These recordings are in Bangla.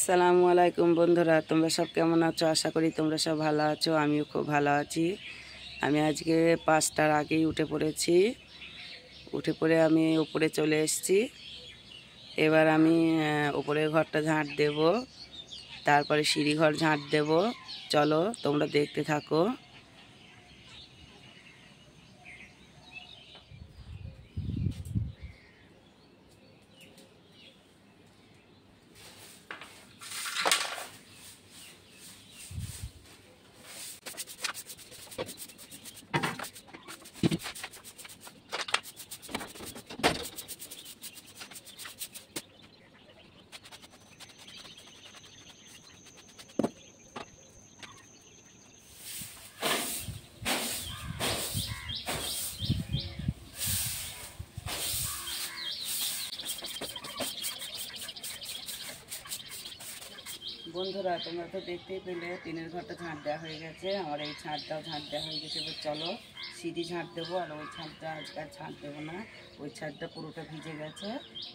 আসসালামু আলাইকুম বন্ধুরা, তোমরা সব কেমন আছো? আশা করি তোমরা সব ভালো আছো। আমিও খুব ভালো আছি। আমি আজকে 5টার আগেই উঠে পড়েছি। উঠে পড়ে আমি উপরে চলে এসেছি। এবার আমি উপরের ঘরটা ঝাঁট দেব, তারপরে সিঁড়ি ঘর ঝাঁট দেব। চলো তোমরা দেখতে থাকো। বন্ধুরা, তোমরা তো দেখতেই পেলে টিনের ঘরটা ঝাঁট দেওয়া হয়ে গেছে। আমার এই ছাদটাও ঝাঁট দেওয়া হয়ে গেছে। এবার চলো সিঁড়ি ঝাঁট দেবো। আর ওই ছাদটা আজকাল ঝাঁট দেবো না, ওই ছাদটা পুরোটা ভিজে গেছে,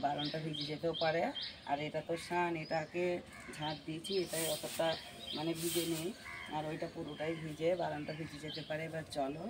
বারণটা ভিজে যেতেও পারে। আর এটা তো শান, এটাকে ঝাঁট দিয়েছি, এটাই অতটা মানে ভিজে নেই। আর ওইটা পুরোটাই ভিজে, বারণটা ভিজে যেতে পারে। এবার চলো।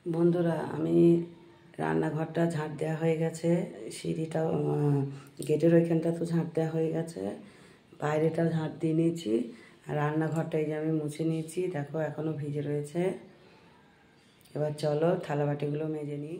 বন্ধুরা, আমি রান্নাঘরটা ঝাঁট দেওয়া হয়ে গেছে, সিঁড়িটাও গেটের ওইখানটা তো ঝাঁট দেওয়া হয়ে গেছে, বাইরেটাও ঝাঁট দিয়ে নিয়েছি। আর রান্নাঘরটা এই যে আমি মুছে নিয়েছি, দেখো এখনও ভিজে রয়েছে। এবার চলো থালা বাটিগুলো মেজে নিই।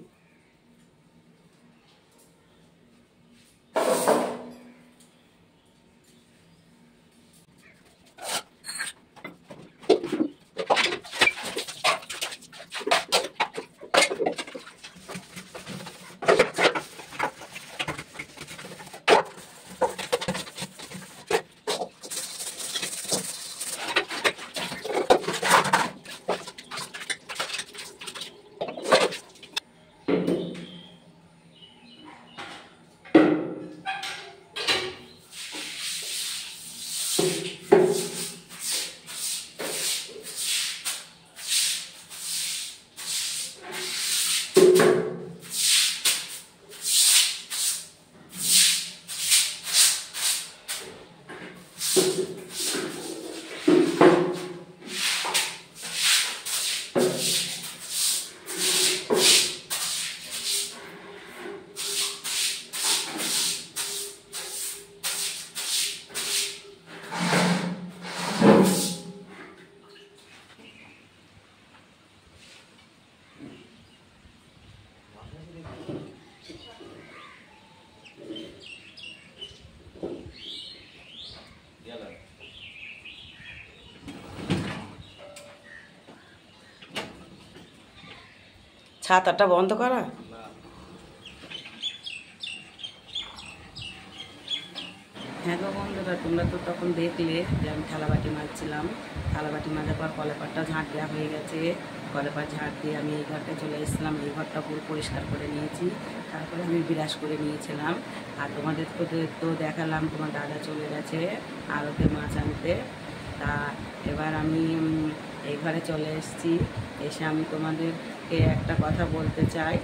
ছাতাটা বন্ধ করা। হ্যাঁ গো বন্ধুরা, তোমরা তো তখন দেখলে যে আমি থালাবাটি মাজছিলাম। থালাবাটি মাজার পর কলেপারটা ঝাঁট দেওয়া হয়ে গেছে। কলেপার ঝাঁট দিয়ে আমি এই ঘরটা চলে এসেছিলাম। এই ঘরটা পুরো পরিষ্কার করে নিয়েছি। তারপরে আমি বিরাস করে নিয়েছিলাম। আর তোমাদের তো দেখালাম, তোমার দাদা চলে গেছে আড়তে মাছ আনতে। তা এবার আমি এই ঘরে চলে এসেছি। এসে আমি তোমাদেরকে একটা কথা বলতে চাই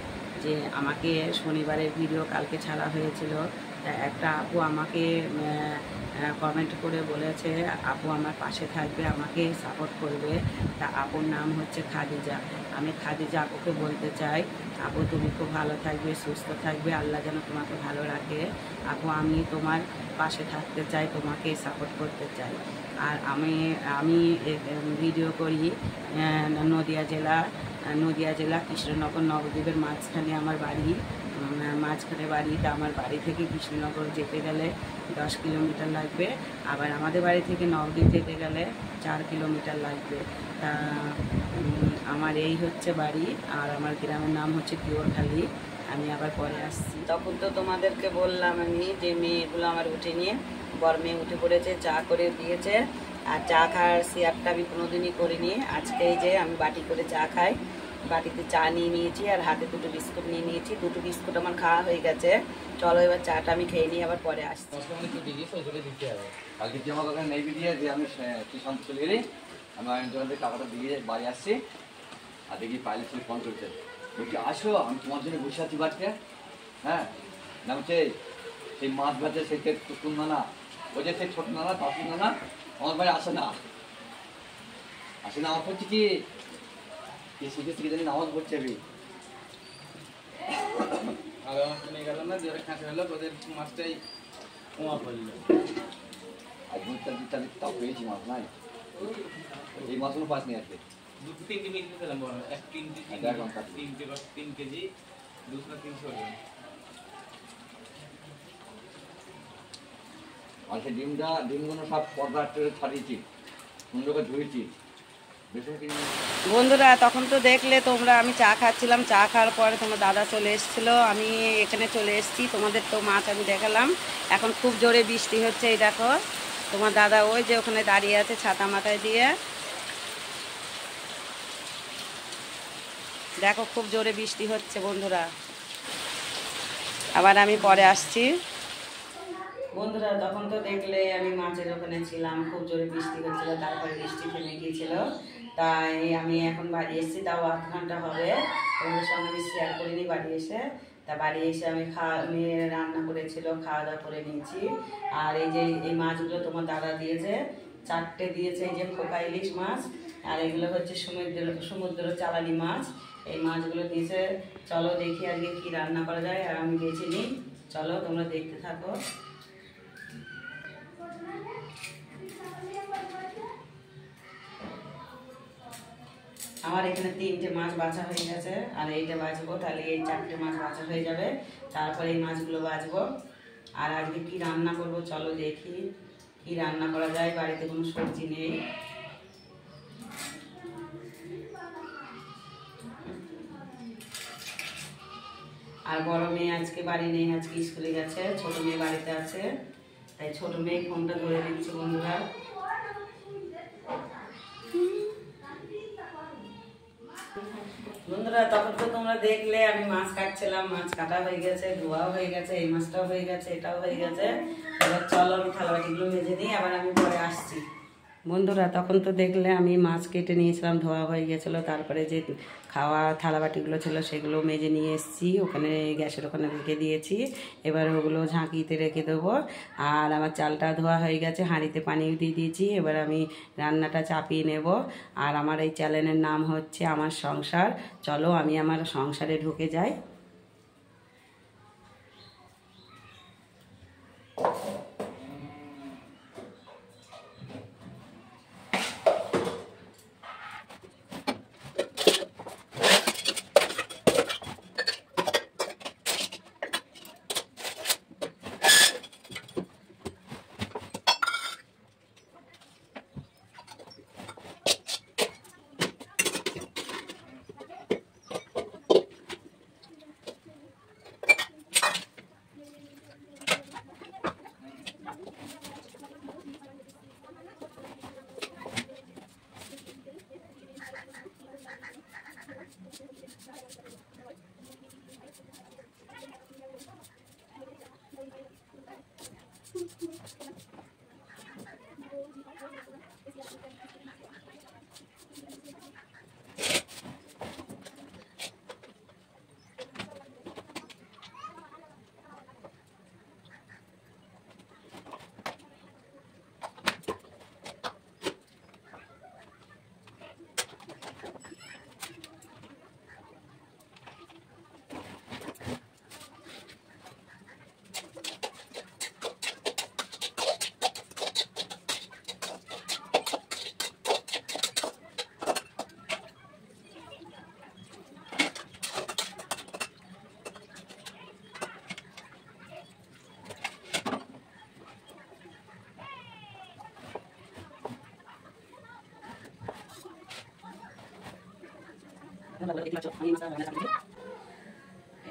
যে আমাকে শনিবারের ভিডিও কালকে ছাড়া হয়েছিল। একটা আপু আমাকে কমেন্ট করে বলেছে আপু আমার পাশে থাকবে, আমাকে সাপোর্ট করবে। তা আপুর নাম হচ্ছে খাদিজা। আমি খাদিজা আপুকে বলতে চাই, আপু তুমি খুব ভালো থাকবে, সুস্থ থাকবে, আল্লাহ যেন তোমাকে ভালো রাখে। আপু আমি তোমার পাশে থাকতে চাই, তোমাকে সাপোর্ট করতে চাই। আর আমি ভিডিও করি নদিয়া জেলা কৃষ্ণনগর নবদ্বীপের মাঝখানে আমার বাড়ি। মাঝখানে বাড়িটা, আমার বাড়ি থেকে কৃষ্ণনগর যেতে গেলে 10 কিলোমিটার লাগবে। আবার আমাদের বাড়ি থেকে নবদ্বীপ যেতে গেলে 4 কিলোমিটার লাগবে। তা আমার এই হচ্ছে বাড়ি, আর আমার গ্রামের নাম হচ্ছে পিওরখালী। আমি আবার পরে আসছি। তখন তো তোমাদেরকে বললাম আমি যে মেয়েগুলো আমার উঠে নিয়ে, বর মেয়ে উঠে পড়েছে, চা করে দিয়েছে। আর চা খাওয়ার শেয়ারটা আমি কোনোদিনই করিনি। আজকে এই যে আমি বাটি করে চা খাই, বাটিতে চা নিয়ে নিয়েছি আর হাতে 2টো বিস্কুট নিয়ে নিয়েছি। 2টো বিস্কুট আমার খাওয়া হয়ে গেছে। চলো এবার চাটা আমি খেয়ে নিই, আবার পরে আসছি। কালকে যে আমার ওখানে নেই দিয়ে যে আমি শান্ত চলে গেলি, আমি দোকান থেকে টাকাটা দিয়ে বাড়ি আসছি। আর দেখি পাইলে ছেলে ফোন করছে, বলছি আসো, আমি তোমার জন্য বসে আছি বাড়িতে। হ্যাঁ, না হচ্ছে সেই মাছ ভাজে সেই টুকুন নানা, ওই যে সেই ছোট নানা পাপু নানা আমার বাড়ি আসে না। আমার হচ্ছে কি শিখে শিখে জানি নামাজ পড়ছে আমি। আগে মাছটা নিয়ে গেলাম না, দিয়ে খাঁচা হলো, ওদের মাছটাই কমা পড়লো। আর দুধ তাও পেয়েছি মাছ নাই, এই মাছগুলো পাস নিয়ে আসবে। 2-3 কেজি দিলাম বড়, 3 কেজি 200-300 গ্রাম। আর সেই ডিমগুলো সব পর্দা ছাড়িয়েছি, সুন্দর করে ধুয়েছি। বন্ধুরা তখন তো দেখলে তোমরা, আমি চা খাচ্ছিলাম, চা খাওয়ার পরে তোমার দাদা চলে এসেছিলো, আমি এখানে চলে এসেছি। তোমাদের তো মাছ আমি দেখালাম। এখন খুব জোরে বৃষ্টি হচ্ছে, এই দেখো তোমার দাদা ওই যে ওখানে দাঁড়িয়ে আছে ছাতা মাথায় দিয়ে। দেখো খুব জোরে বৃষ্টি হচ্ছে বন্ধুরা। আবার আমি পরে আসছি। বন্ধুরা তখন তো দেখলে আমি মাছের ওখানে ছিলাম, খুব জোরে বৃষ্টি হচ্ছিল, তারপরে বৃষ্টি থেমে গিয়েছিল। তাই আমি এখন বাড়ি এসেছি, তাও 8 ঘন্টা হবে। তোমাদের সঙ্গে আমি শেয়ার করিনি বাড়ি এসে। তা বাড়ি এসে আমি মেয়ে রান্না করেছিল, খাওয়া দাওয়া করে নিয়েছি। আর এই যে এই মাছগুলো তোমার দাদা দিয়েছে, 4টে দিয়েছে। এই যে খোকা ইলিশ মাছ, আর এগুলো হচ্ছে সমুদ্র চালানি মাছ। এই মাছগুলো দিয়েছে। চলো দেখি আজকে কি রান্না করা যায়, আর আমি বেছে নিই। চলো তোমরা দেখতে থাকো। আমার এখানে 3টে মাছ বাছা হয়ে গেছে, আর এইটা বাছবো, তাহলে এই 4টে মাছ বাছা হয়ে যাবে। তারপরে এই মাছগুলো বাছবো। আর আজকে কি রান্না করব চলো দেখি কি রান্না করা যায়। বাড়িতে কোনো সবজি নেই। আর বড় মেয়ে আজকে বাড়ি নেই, আজকে স্কুলে গেছে। ছোট মেয়ে বাড়িতে আছে, তাই ছোট মেয়ে ফোনটা ধরে দিচ্ছে বন্ধুরা। বন্ধুরা তখন তো তোমরা দেখলে আমি মাছ কাটছিলাম, মাছ কাটা হয়ে গেছে, ধোয়া হয়ে গেছে, এই মাছটাও হয়ে গেছে, এটাও হয়ে গেছে। এবার চলো আমি থালাবাটিগুলো মেজে নিই, আবার আমি পরে আসছি। বন্ধুরা তখন তো দেখলে আমি মাছ কেটে নিয়েছিলাম, ধোয়া হয়ে গেছিলো। তারপরে যে খাওয়া থালাবাটিগুলো ছিল সেগুলো মেজে নিয়ে এসেছি, ওখানে গ্যাসের ওখানে রেখে দিয়েছি। এবার ওগুলো ঝাঁকিতে রেখে দেবো। আর আমার চালটা ধোয়া হয়ে গেছে, হাঁড়িতে পানি দিয়ে দিয়েছি। এবার আমি রান্নাটা চাপিয়ে নেব। আর আমার এই চ্যানেলের নাম হচ্ছে আমার সংসার। চলো আমি আমার সংসারে ঢুকে যাই।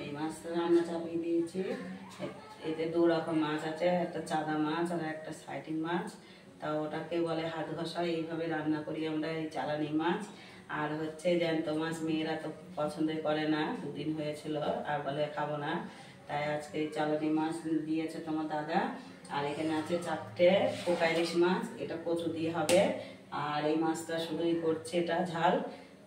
এই মাছটা রান্না চাপিয়ে দিয়েছি। এতে দু রকম মাছ আছে, একটা চাদা মাছ আর একটা সাইটিং মাছ। তা ওটাকে বলে হাত ঘষা। এইভাবে রান্না করি আমরা এই চালানি মাছ। আর হচ্ছে জ্যান্ত মাছ মেয়েরা তো পছন্দ করে না, দুদিন হয়েছিল, আর বলে খাবো না। তাই আজকে এই চালানি মাছ দিয়েছে তোমার দাদা। আর এখানে আছে 4টে পোকা ইলিশ মাছ, এটা কচু দিয়ে হবে। আর এই মাছটা শুধুই করছে এটা ঝাল।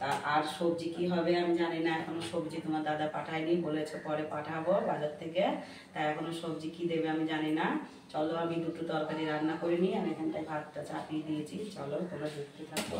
তা আর সবজি কি হবে আমি জানি না, এখনো সবজি তোমার দাদা পাঠায়নি, বলেছে পরে পাঠাবো বাজার থেকে। তাই এখনো সবজি কি দেবে আমি জানি না। চলো আমি দুটো তরকারি রান্না করে নিই, আমি এখানটায় ভাতটা চাপিয়ে দিয়েছি। চলো তোমরা দেখতে থাকো।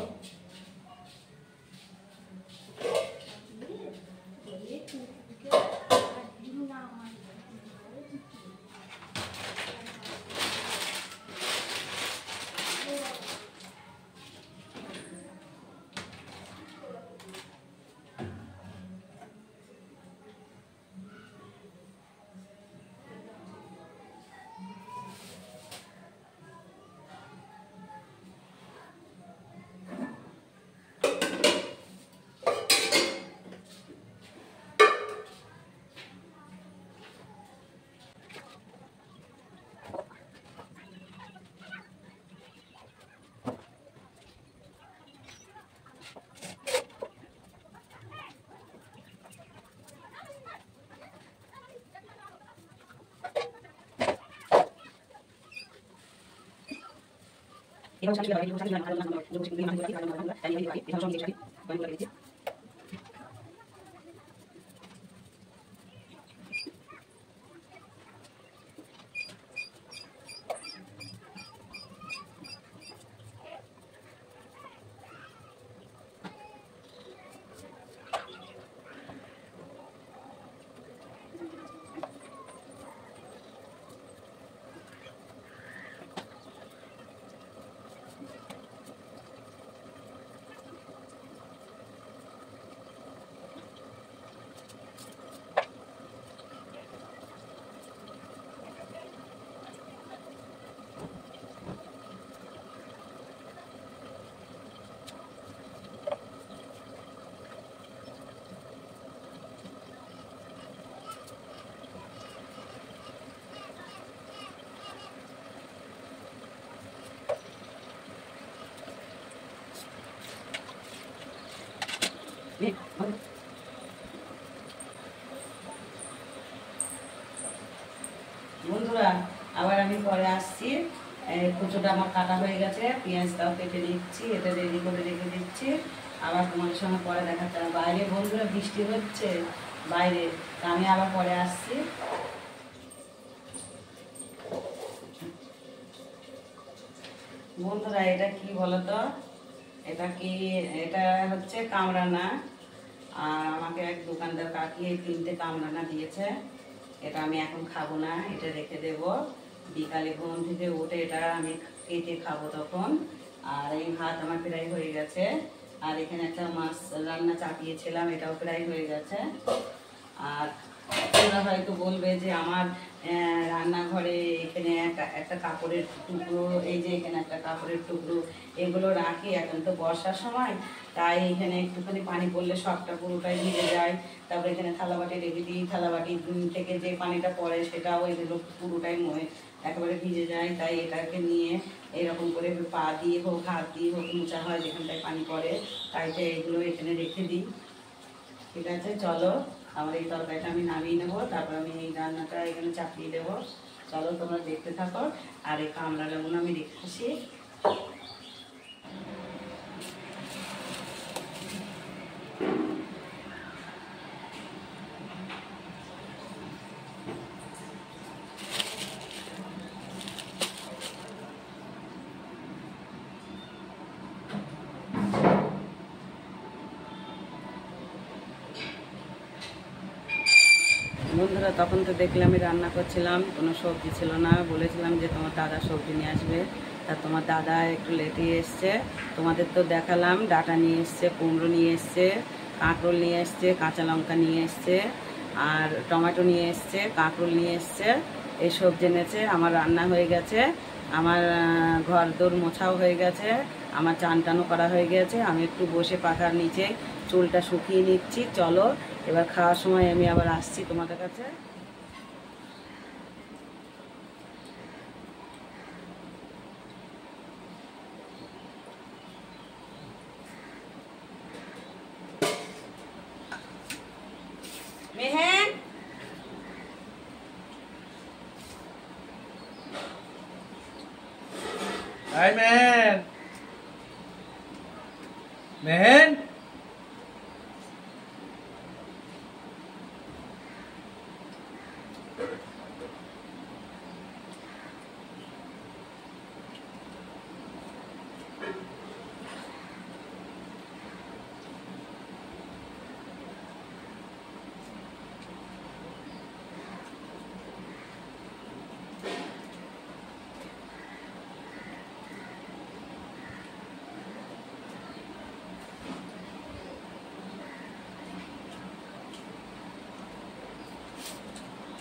বন্ধুরা আবার আমি পরে আসছি। কুচোটা আমার কাটা হয়ে গেছে, পেঁয়াজটাও কেটে নিচ্ছি, এটা রেডি করে রেখে দিচ্ছি। আবার তোমাদের সঙ্গে পরে দেখাতে হবে। বাইরে বন্ধুরা বৃষ্টি হচ্ছে বাইরে, তা আমি আবার পরে আসছি। বন্ধুরা এটা কি বলতো, এটা কি, এটা হচ্ছে কামরানা। আর আমাকে এক দোকানদার কাকি এই 3টে কামরানা দিয়েছে। এটা আমি এখন খাবো না, এটা রেখে দেব, বিকালে ঘুম থেকে উঠে এটা আমি কেটে খাবো তখন। আর এই ভাত আমার প্রায় হয়ে গেছে। আর এখানে একটা মাছ রান্না চাপিয়েছিলাম, এটাও প্রায় হয়ে গেছে। আর তোমরা হয়তো বলবে যে আমার রান্নাঘরে এখানে একটা কাপড়ের টুকরো, এই যে এখানে একটা কাপড়ের টুকরো, এগুলো রাখি। এখন তো বর্ষার সময়, তাই এখানে একটুখানি পানি পড়লে সবটা পুরোটাই ভিজে যায়। তারপরে এখানে থালাবাটি রেখে দিই, থালাবাটি থেকে যে পানিটা পড়ে সেটাও এগুলো পুরোটাই একেবারে ভিজে যায়। তাই এটাকে নিয়ে এরকম করে পা দিয়ে হোক হাত দিয়ে হোক মোছা হয় যেখানটায় পানি পড়ে। তাই তো এগুলো এখানে রেখে দিই। ঠিক আছে, চলো আমার এই তরকারিটা আমি নামিয়ে নেবো, তারপর আমি এই রান্নাটা এখানে চাপিয়ে দেবো। চলো তোমরা দেখতে থাকো। আর এই কামড়াগুলো আমি রেখে আসি। বন্ধুরা তখন তো দেখলে আমি রান্না করছিলাম, কোনো সবজি ছিল না। বলেছিলাম যে তোমার দাদা সবজি নিয়ে আসবে, তা তোমার দাদা একটু লেটে এসছে। তোমাদের তো দেখালাম, ডাঁটা নিয়ে এসছে, কুমড়ো নিয়ে এসছে, কাঁকরোল নিয়ে এসছে, কাঁচা লঙ্কা নিয়ে এসছে, আর টমেটো নিয়ে এসছে, কাঁকরোল নিয়ে এসছে, এই সবজি এনেছে। আমার রান্না হয়ে গেছে, আমার ঘর দোর মোছাও হয়ে গেছে, আমার চান টানও করা হয়ে গেছে। আমি একটু বসে পাখার নিচে চুলটা শুকিয়ে নিচ্ছি। চলো এবার খাওয়ার সময় আমি আবার আসছি তোমাদের কাছে। মেহেন, Hi, man. Man.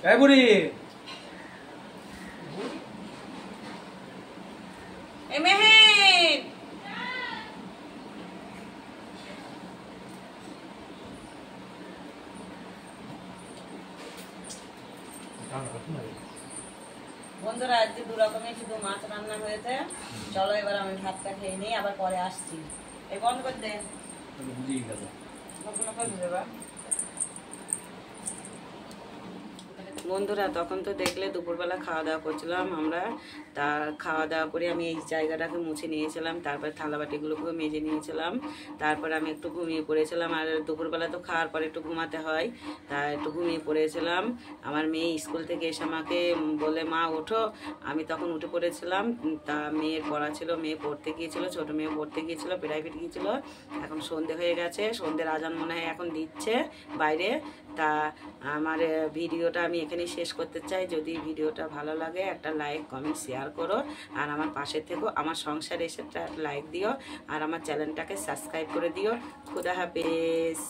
Hey, buddy. এ মেহেন, বন্ধুরা আজকে 2 রকমের শুধু মাছ রান্না হয়েছে। চলো এবার আমি ভাতটা খেয়ে নিই, আবার পরে আসছি। এই বন্ধ করে দে, কখনো করে দেবা। বন্ধুরা তখন তো দেখলে দুপুরবেলা খাওয়া দাওয়া করছিলাম আমরা। তার খাওয়া দাওয়া করে আমি এই জায়গাটাকে মুছে নিয়েছিলাম, তারপর থালাবাটিগুলোকেও মেজে নিয়েছিলাম। তারপর আমি একটু ঘুমিয়ে পড়েছিলাম। আর দুপুরবেলা তো খাওয়ার পরে একটু ঘুমাতে হয়, তা একটু ঘুমিয়ে পড়েছিলাম। আমার মেয়ে স্কুল থেকে এসে আমাকে বলে মা ওঠো, আমি তখন উঠে পড়েছিলাম। তা মেয়ের পড়া ছিল, মেয়ে পড়তে গিয়েছিল, ছোটো মেয়ে পড়তে গিয়েছিল, প্রাইভেট গিয়েছিল। এখন সন্ধে হয়ে গেছে, সন্ধ্যের আজান মনে হয় এখন দিচ্ছে বাইরে। তা আমার ভিডিওটা আমি এখানেই শেষ করতে চাই। যদি ভিডিওটা ভালো লাগে একটা লাইক কমেন্ট শেয়ার করো, আর আমার পাশে থেকো, আমার সংসারে এসে একটা লাইক দিও, আর আমার চ্যানেলটাকে সাবস্ক্রাইব করে দিও। খুদা হাফেজ।